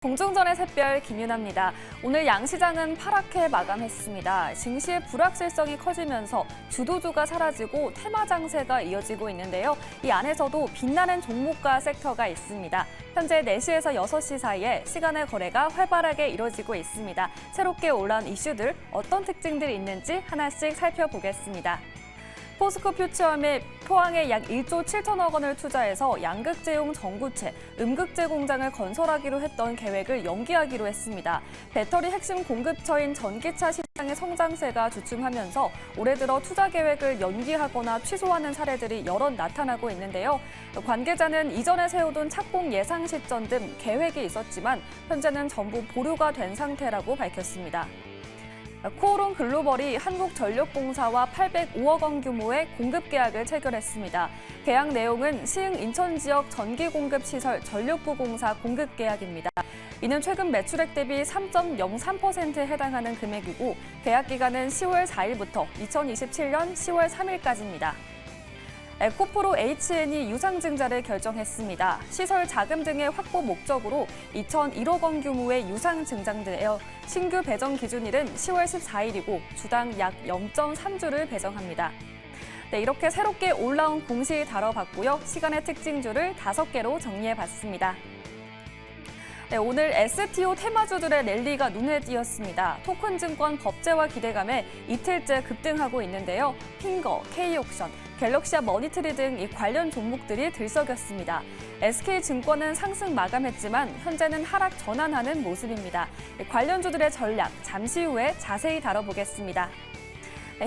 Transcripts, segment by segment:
공중전의 샛별 김윤아입니다. 오늘 양시장은 파랗게 마감했습니다. 증시의 불확실성이 커지면서 주도주가 사라지고 테마 장세가 이어지고 있는데요. 이 안에서도 빛나는 종목과 섹터가 있습니다. 현재 4시에서 6시 사이에 시간의 거래가 활발하게 이뤄지고 있습니다. 새롭게 올라온 이슈들, 어떤 특징들이 있는지 하나씩 살펴보겠습니다. 포스코 퓨처엠이 포항에 약 1조 7천억 원을 투자해서 양극재용 전구체, 음극재 공장을 건설하기로 했던 계획을 연기하기로 했습니다. 배터리 핵심 공급처인 전기차 시장의 성장세가 주춤하면서 올해 들어 투자 계획을 연기하거나 취소하는 사례들이 여럿 나타나고 있는데요. 관계자는 이전에 세우던 착공 예상 시점 등 계획이 있었지만 현재는 전부 보류가 된 상태라고 밝혔습니다. 코오롱 글로벌이 한국전력공사와 805억 원 규모의 공급 계약을 체결했습니다. 계약 내용은 시흥 인천 지역 전기공급시설 전력부공사 공급 계약입니다. 이는 최근 매출액 대비 3.03%에 해당하는 금액이고 계약 기간은 10월 4일부터 2027년 10월 3일까지입니다. 에코프로 HN이 유상증자를 결정했습니다. 시설 자금 등의 확보 목적으로 2,001억 원 규모의 유상증자인데요. 신규 배정 기준일은 10월 14일이고 주당 약 0.3주를 배정합니다. 네, 이렇게 새롭게 올라온 공시 다뤄봤고요. 시간의 특징주를 5개로 정리해봤습니다. 네, 오늘 STO 테마주들의 랠리가 눈에 띄었습니다. 토큰증권 법제화 기대감에 이틀째 급등하고 있는데요. 핑거, K옥션, 갤럭시아 머니트리 등 이 관련 종목들이 들썩였습니다. SK증권은 상승 마감했지만 현재는 하락 전환하는 모습입니다. 관련주들의 전략 잠시 후에 자세히 다뤄보겠습니다.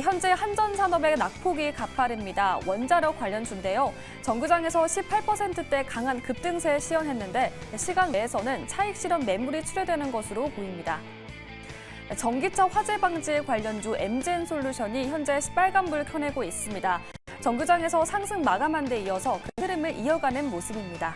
현재 한전산업의 낙폭이 가파릅니다. 원자력 관련주인데요. 정구장에서 18%대 강한 급등세에 시연했는데 시간 내에서는 차익 실현 매물이 출회되는 것으로 보입니다. 전기차 화재 방지 관련주 MG엔솔루션이 현재 빨간불 켜내고 있습니다. 정구장에서 상승 마감한 데 이어서 그 흐름을 이어가는 모습입니다.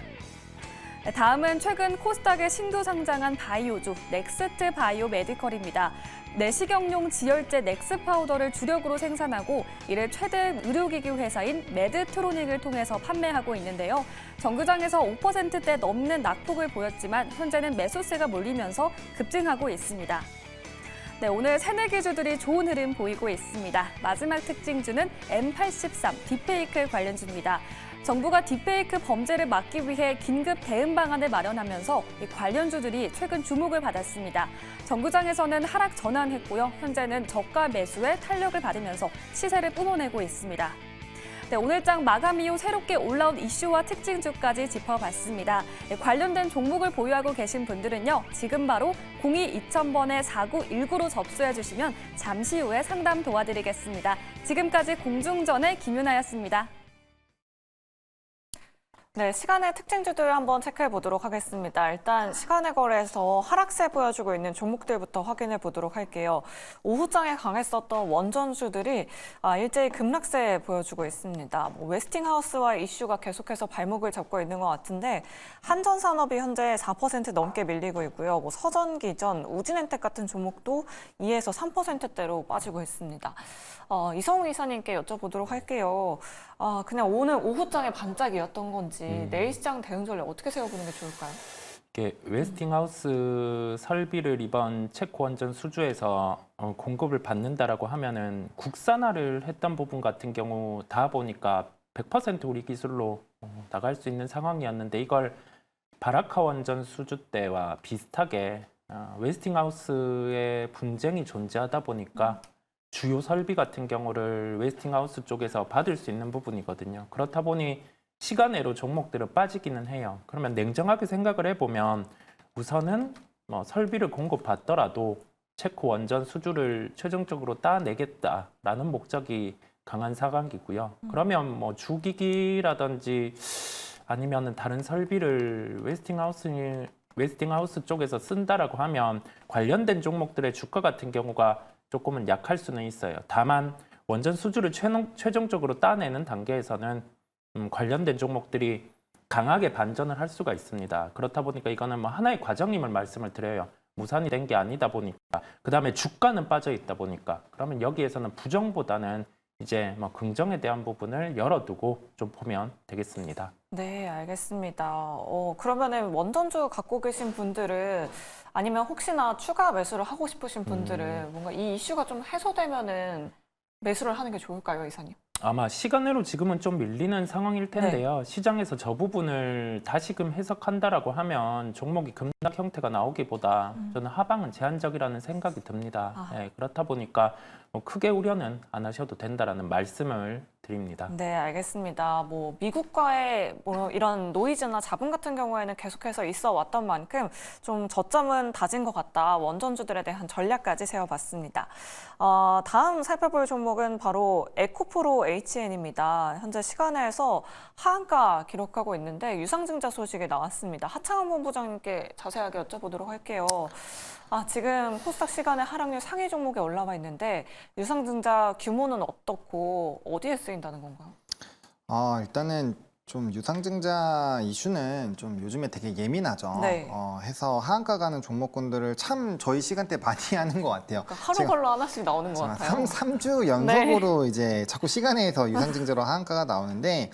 다음은 최근 코스닥에 신규 상장한 바이오주 넥스트 바이오 메디컬입니다. 내시경용 지혈제 넥스 파우더를 주력으로 생산하고 이를 최대 의료기기 회사인 메드트로닉을 통해서 판매하고 있는데요. 정규장에서 5%대 넘는 낙폭을 보였지만 현재는 매수세가 몰리면서 급증하고 있습니다. 네, 오늘 새내기주들이 좋은 흐름 보이고 있습니다. 마지막 특징주는 M83 딥페이크 관련주입니다. 정부가 딥페이크 범죄를 막기 위해 긴급 대응 방안을 마련하면서 관련주들이 최근 주목을 받았습니다. 정구장에서는 하락 전환했고요. 현재는 저가 매수에 탄력을 받으면서 시세를 뿜어내고 있습니다. 네, 오늘장 마감 이후 새롭게 올라온 이슈와 특징주까지 짚어봤습니다. 네, 관련된 종목을 보유하고 계신 분들은요. 지금 바로 02-2000번에 4919로 접수해 주시면 잠시 후에 상담 도와드리겠습니다. 지금까지 공중전의 김윤아였습니다. 네, 시간의 특징주들 한번 체크해 보도록 하겠습니다. 일단 시간의 거래에서 하락세 보여주고 있는 종목들부터 확인해 보도록 할게요. 오후장에 강했었던 원전주들이 일제히 급락세 보여주고 있습니다. 웨스팅하우스와 이슈가 계속해서 발목을 잡고 있는 것 같은데 한전산업이 현재 4% 넘게 밀리고 있고요. 서전기전, 우진엔텍 같은 종목도 2에서 3%대로 빠지고 있습니다. 이성우 이사님께 여쭤보도록 할게요. 그냥 오늘 오후장에 반짝이었던 건지 내일 시장 대응 전략 어떻게 세워보는 게 좋을까요? 이게 웨스팅하우스 설비를 이번 체코 원전 수주에서 공급을 받는다라고 하면은 국산화를 했던 부분 같은 경우 다 보니까 100% 우리 기술로 나갈 수 있는 상황이었는데 이걸 바라카 원전 수주 때와 비슷하게 웨스팅하우스의 분쟁이 존재하다 보니까 주요 설비 같은 경우를 웨스팅하우스 쪽에서 받을 수 있는 부분이거든요. 그렇다 보니 시간외로 종목들은 빠지기는 해요. 그러면 냉정하게 생각을 해보면 우선은 설비를 공급받더라도 체코 원전 수주를 최종적으로 따내겠다라는 목적이 강한 상황이고요. 그러면 주기기라든지 아니면 다른 설비를 웨스팅하우스 쪽에서 쓴다라고 하면 관련된 종목들의 주가 같은 경우가 조금은 약할 수는 있어요. 다만 원전 수주를 최종적으로 따내는 단계에서는 관련된 종목들이 강하게 반전을 할 수가 있습니다. 그렇다 보니까 이거는 하나의 과정임을 말씀을 드려요. 무산이 된 게 아니다 보니까. 그다음에 주가는 빠져 있다 보니까. 그러면 여기에서는 부정보다는 이제 뭐 긍정에 대한 부분을 열어두고 좀 보면 되겠습니다. 네, 알겠습니다. 그러면은 원전주 갖고 계신 분들은 아니면 혹시나 추가 매수를 하고 싶으신 분들은 뭔가 이 이슈가 좀 해소되면은 매수를 하는 게 좋을까요, 이사님? 아마 시간으로 지금은 좀 밀리는 상황일 텐데요. 시장에서 저 부분을 다시금 해석한다라고 하면 종목이 급락 형태가 나오기보다 저는 하방은 제한적이라는 생각이 듭니다. 예, 그렇다 보니까 뭐 크게 우려는 안 하셔도 된다라는 말씀을 드립니다. 네, 알겠습니다. 뭐 미국과의 뭐 이런 노이즈나 잡음 같은 경우에는 계속해서 있어 왔던 만큼 좀 저점은 다진 것 같다. 원전주들에 대한 전략까지 세워봤습니다. 다음 살펴볼 종목은 바로 에코프로 HN입니다. 현재 시간에서 하한가 기록하고 있는데 유상증자 소식이 나왔습니다. 하창원 본부장님께 자세하게 여쭤보도록 할게요. 지금 코스닥 시간에 하락률 상위 종목에 올라와 있는데 유상증자 규모는 어떻고 어디에 쓰인다는 건가요? 일단은 좀 유상증자 이슈는 좀 요즘에 되게 예민하죠. 네. 해서 하한가 가는 종목군들을 참 저희 시간대 많이 하는 것 같아요. 그러니까 하루 걸로 하나씩 나오는 것 같아요. 3주 연속으로 이제 자꾸 시간에서 유상증자로 하한가가 나오는데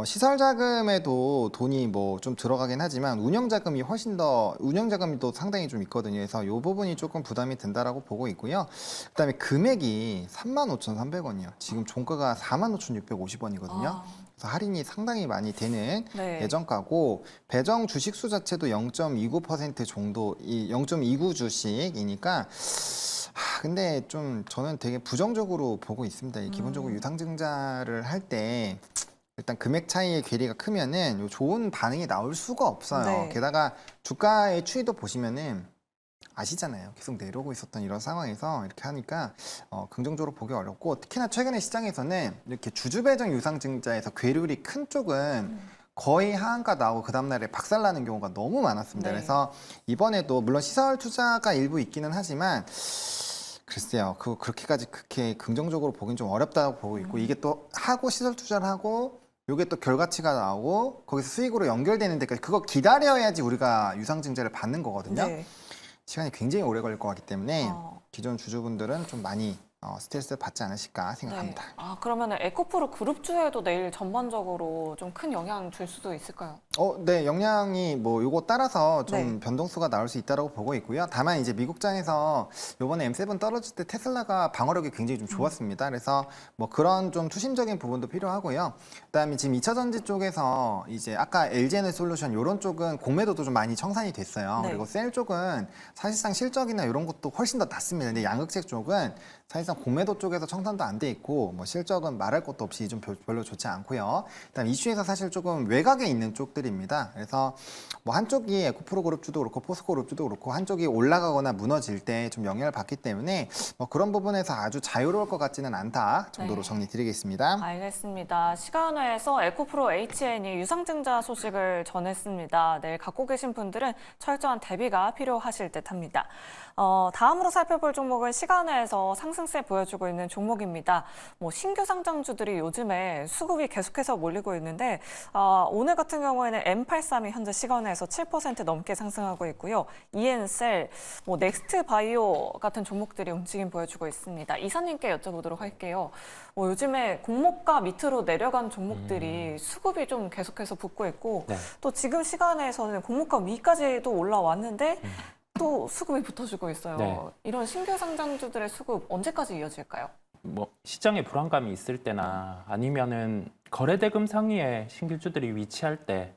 시설 자금에도 돈이 뭐 좀 들어가긴 하지만 운영 자금이 훨씬 더 운영 자금이 또 상당히 좀 있거든요. 그래서 이 부분이 조금 부담이 된다라고 보고 있고요. 그다음에 금액이 35,300원이요. 지금 종가가 45,650원이거든요. 그래서 할인이 상당히 많이 되는 네. 예정가고 배정 주식 수 자체도 0.29% 정도, 0.29 주식이니까 근데 좀 저는 되게 부정적으로 보고 있습니다. 기본적으로 유상증자를 할 때 일단 금액 차이의 괴리가 크면은 좋은 반응이 나올 수가 없어요. 네. 게다가 주가의 추이도 보시면은 아시잖아요. 계속 내려오고 있었던 이런 상황에서 이렇게 하니까 긍정적으로 보기 어렵고 특히나 최근에 시장에서는 이렇게 주주 배정 유상증자에서 괴율이 큰 쪽은 거의 하한가 나오고 그 다음날에 박살나는 경우가 너무 많았습니다. 네. 그래서 이번에도 물론 시설 투자가 일부 있기는 하지만 글쎄요, 그렇게까지 그렇게 긍정적으로 보긴 좀 어렵다고 보고 있고 이게 또 하고 시설 투자를 하고 요게 또 결과치가 나오고 거기서 수익으로 연결되는 데까지 그거 기다려야지 우리가 유상증자를 받는 거거든요. 네. 시간이 굉장히 오래 걸릴 것 같기 때문에 기존 주주분들은 좀 많이 스트레스를 받지 않으실까 생각합니다. 네. 그러면은 에코프로 그룹주에도 내일 전반적으로 좀 큰 영향 줄 수도 있을까요? 네, 영향이 뭐 요거 따라서 좀 네. 변동수가 나올 수 있다고 보고 있고요. 다만 이제 미국장에서 요번에 M7 떨어질 때 테슬라가 방어력이 굉장히 좀 좋았습니다. 그래서 뭐 그런 좀 투심적인 부분도 필요하고요. 그다음에 지금 2차 전지 쪽에서 이제 아까 LG에너솔루션 요런 쪽은 공매도도 좀 많이 청산이 됐어요. 네. 그리고 셀 쪽은 사실상 실적이나 이런 것도 훨씬 더 낮습니다. 근데 양극재 쪽은 사실상 공매도 쪽에서 청산도 안 돼 있고 뭐 실적은 말할 것도 없이 좀 별로 좋지 않고요. 그다음 이슈에서 사실 조금 외곽에 있는 쪽들입니다. 그래서 뭐 한쪽이 에코프로 그룹주도 그렇고 포스코 그룹주도 그렇고 한쪽이 올라가거나 무너질 때 좀 영향을 받기 때문에 뭐 그런 부분에서 아주 자유로울 것 같지는 않다 정도로 네. 정리드리겠습니다. 알겠습니다. 시간회에서 에코프로 HN이 유상증자 소식을 전했습니다. 내일 갖고 계신 분들은 철저한 대비가 필요하실 듯합니다. 다음으로 살펴볼 종목은 시간회에서 상승세 보여주고 있는 종목입니다. 뭐 신규 상장주들이 요즘에 수급이 계속해서 몰리고 있는데 오늘 같은 경우에는 M83이 현재 시간회에서 7% 넘게 상승하고 있고요. 이엔셀, 뭐 넥스트 바이오 같은 종목들이 움직임 보여주고 있습니다. 이사님께 여쭤보도록 할게요. 요즘에 공모가 밑으로 내려간 종목들이 수급이 좀 계속해서 붙고 있고 네. 또 지금 시간에서는 공모가 위까지도 올라왔는데 또 수급이 붙어주고 있어요. 네. 이런 신규 상장주들의 수급 언제까지 이어질까요? 뭐 시장에 불안감이 있을 때나 아니면은 거래대금 상위에 신규주들이 위치할 때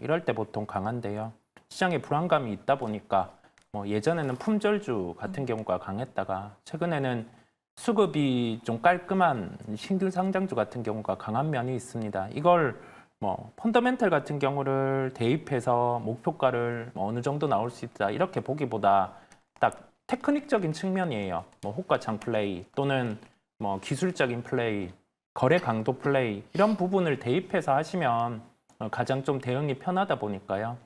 이럴 때 보통 강한데요. 시장에 불안감이 있다 보니까 뭐 예전에는 품절주 같은 경우가 강했다가 최근에는 수급이 좀 깔끔한 신규 상장주 같은 경우가 강한 면이 있습니다. 이걸 뭐 펀더멘털 같은 경우를 대입해서 목표가를 뭐 어느 정도 나올 수 있다 이렇게 보기보다 딱 테크닉적인 측면이에요. 뭐 호가창 플레이 또는 뭐 기술적인 플레이, 거래 강도 플레이 이런 부분을 대입해서 하시면 가장 좀 대응이 편하다 보니까요.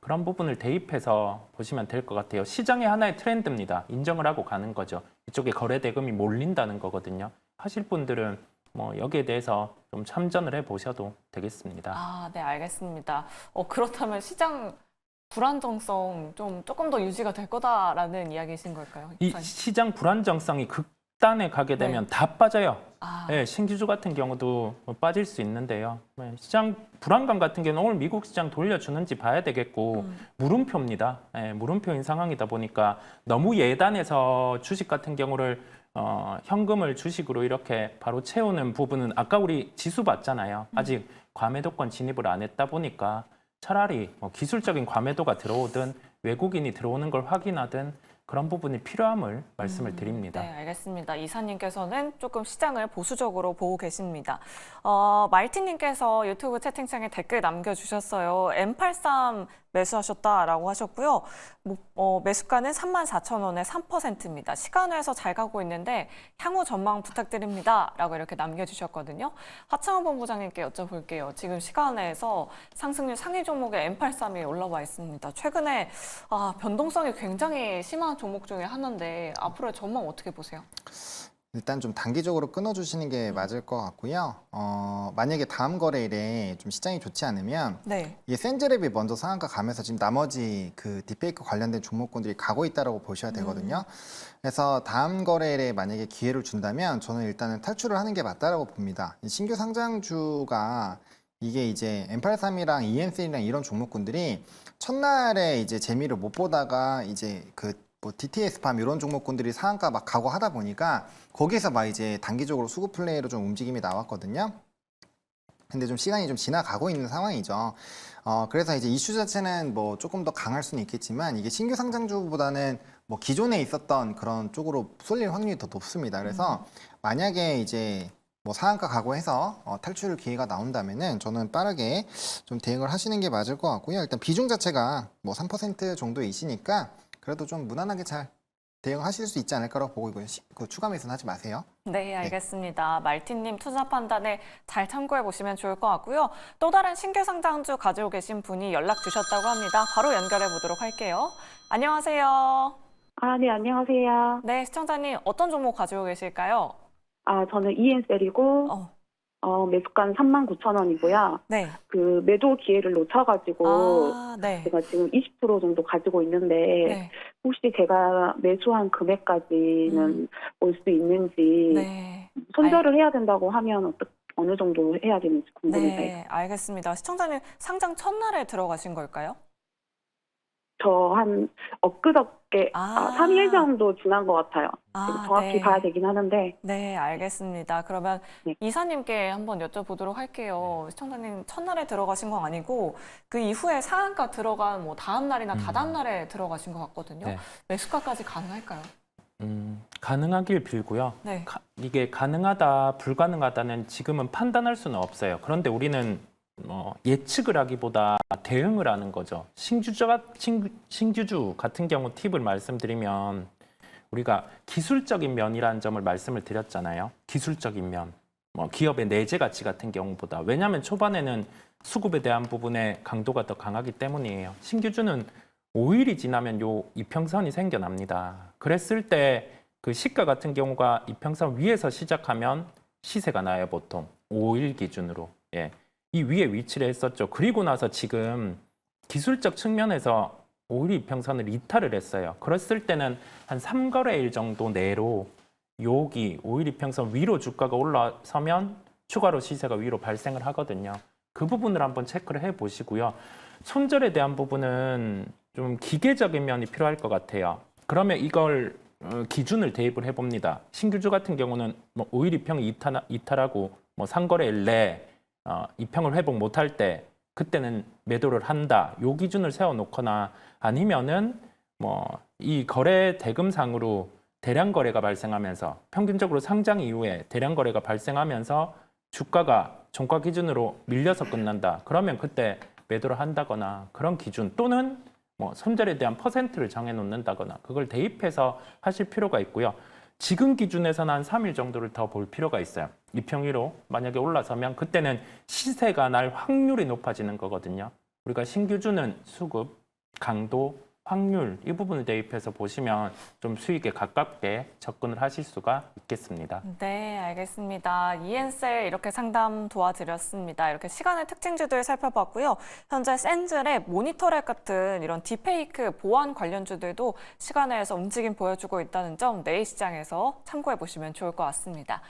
그런 부분을 대입해서 보시면 될 것 같아요. 시장의 하나의 트렌드입니다. 인정을 하고 가는 거죠. 이쪽에 거래 대금이 몰린다는 거거든요. 하실 분들은 뭐 여기에 대해서 좀 참전을 해보셔도 되겠습니다. 네, 알겠습니다. 그렇다면 시장 불안정성 조금 더 유지가 될 거다라는 이야기이신 걸까요? 이 이사님? 시장 불안정성이 단에 가게 되면 다 빠져요. 아, 네, 신규주 같은 경우도 빠질 수 있는데요. 네, 시장 불안감 같은 경우는 오늘 미국 시장 돌려주는지 봐야 되겠고 물음표입니다. 네, 물음표인 상황이다 보니까 너무 예단해서 주식 같은 경우를 현금을 주식으로 이렇게 바로 채우는 부분은 아까 우리 지수 봤잖아요. 아직 과매도권 진입을 안 했다 보니까 차라리 뭐 기술적인 과매도가 들어오든 외국인이 들어오는 걸 확인하든 그런 부분이 필요함을 말씀을 드립니다. 네, 알겠습니다. 이사님께서는 조금 시장을 보수적으로 보고 계십니다. 말티님께서 유튜브 채팅창에 댓글 남겨주셨어요. M83 매수하셨다라고 하셨고요. 매수가는 34,000원에 3%입니다. 시간에서 잘 가고 있는데 향후 전망 부탁드립니다. 라고 이렇게 남겨주셨거든요. 하창원 본부장님께 여쭤볼게요. 지금 시간에서 상승률 상위 종목의 M83이 올라와 있습니다. 최근에 변동성이 굉장히 심한 종목 중에 하나인데 앞으로의 전망 어떻게 보세요? 일단 좀 단기적으로 끊어주시는 게 맞을 것 같고요. 만약에 다음 거래일에 좀 시장이 좋지 않으면 네. 이게 센즈랩이 먼저 상한가 가면서 지금 나머지 그 딥페이크 관련된 종목군들이 가고 있다라고 보셔야 되거든요. 그래서 다음 거래일에 만약에 기회를 준다면 저는 일단은 탈출을 하는 게 맞다라고 봅니다. 이 신규 상장주가 이게 이제 M83이랑 ENC랑 이런 종목군들이 첫날에 이제 재미를 못 보다가 이제 뭐 DTS 팜 이런 종목군들이 상한가 막 가고 하다 보니까 거기서 막 이제 단기적으로 수급 플레이로 좀 움직임이 나왔거든요. 근데 좀 시간이 좀 지나가고 있는 상황이죠. 그래서 이제 이슈 자체는 뭐 조금 더 강할 수는 있겠지만 이게 신규 상장주보다는 뭐 기존에 있었던 그런 쪽으로 쏠릴 확률이 더 높습니다. 그래서 만약에 이제 뭐 상한가 가고해서 탈출 기회가 나온다면은 저는 빠르게 좀 대응을 하시는 게 맞을 것 같고요. 일단 비중 자체가 뭐 3% 정도이시니까 그래도 좀 무난하게 잘 대응하실 수 있지 않을까라고 보고 있고요. 그 추가 매수는 하지 마세요. 네, 알겠습니다. 말티님 투자 판단에 잘 참고해 보시면 좋을 것 같고요. 또 다른 신규 상장주 가지고 계신 분이 연락 주셨다고 합니다. 바로 연결해 보도록 할게요. 안녕하세요. 네, 안녕하세요. 네, 시청자님 어떤 종목 가지고 계실까요? 저는 EN셀이고, 매수가는 39,000원이고요. 네. 그 매도 기회를 놓쳐가지고, 네. 제가 지금 20% 정도 가지고 있는데, 네. 혹시 제가 매수한 금액까지는 올 수 있는지, 네. 손절을 해야 된다고 하면 어느 정도 해야 되는지 궁금해서요. 네, 알겠습니다. 시청자님 상장 첫날에 들어가신 걸까요? 저 한 엊그저께, 3일 정도 지난 것 같아요. 지금 정확히 네. 봐야 되긴 하는데, 네, 알겠습니다. 그러면 네. 이사님께 한번 여쭤보도록 할게요. 시청자님 첫날에 들어가신 건 아니고 그 이후에 상한가 들어간 뭐 다음 날이나 다다음 날에 들어가신 것 같거든요. 네. 매수가까지 가능할까요? 가능하길 빌고요. 네. 이게 가능하다, 불가능하다는 지금은 판단할 수는 없어요. 그런데 우리는 예측을 하기보다 대응을 하는 거죠. 신규주 같은 경우 팁을 말씀드리면 우리가 기술적인 면이라는 점을 말씀을 드렸잖아요. 기술적인 면, 기업의 내재 가치 같은 경우보다. 왜냐하면 초반에는 수급에 대한 부분에 강도가 더 강하기 때문이에요. 신규주는 5일이 지나면 요 이평선이 생겨납니다. 그랬을 때 그 시가 같은 경우가 이평선 위에서 시작하면 시세가 나요, 보통. 5일 기준으로. 예. 이 위에 위치를 했었죠. 그리고 나서 지금 기술적 측면에서 5일 이평선을 이탈을 했어요. 그랬을 때는 한 3거래일 정도 내로 여기 5일 이평선 위로 주가가 올라서면 추가로 시세가 위로 발생을 하거든요. 그 부분을 한번 체크를 해보시고요. 손절에 대한 부분은 좀 기계적인 면이 필요할 것 같아요. 그러면 이걸 기준을 대입을 해봅니다. 신규주 같은 경우는 5일 이평이 이탈하고 3거래일 내 이평을 회복 못할 때 그때는 매도를 한다. 요 기준을 세워놓거나 아니면은 이 거래 대금상으로 대량 거래가 발생하면서 평균적으로 상장 이후에 대량 거래가 발생하면서 주가가 종가 기준으로 밀려서 끝난다. 그러면 그때 매도를 한다거나 그런 기준 또는 손절에 대한 퍼센트를 정해놓는다거나 그걸 대입해서 하실 필요가 있고요. 지금 기준에서는 한 3일 정도를 더 볼 필요가 있어요. 이평위로 만약에 올라서면 그때는 시세가 날 확률이 높아지는 거거든요. 우리가 신규주는 수급, 강도, 확률 이 부분을 대입해서 보시면 좀 수익에 가깝게 접근을 하실 수가 있겠습니다. 네, 알겠습니다. 이엔셀 이렇게 상담 도와드렸습니다. 이렇게 시간의 특징주들 살펴봤고요. 현재 센즈랩, 모니터랩 같은 이런 딥페이크 보안 관련주들도 시간에서 움직임 보여주고 있다는 점 내일 시장에서 참고해 보시면 좋을 것 같습니다.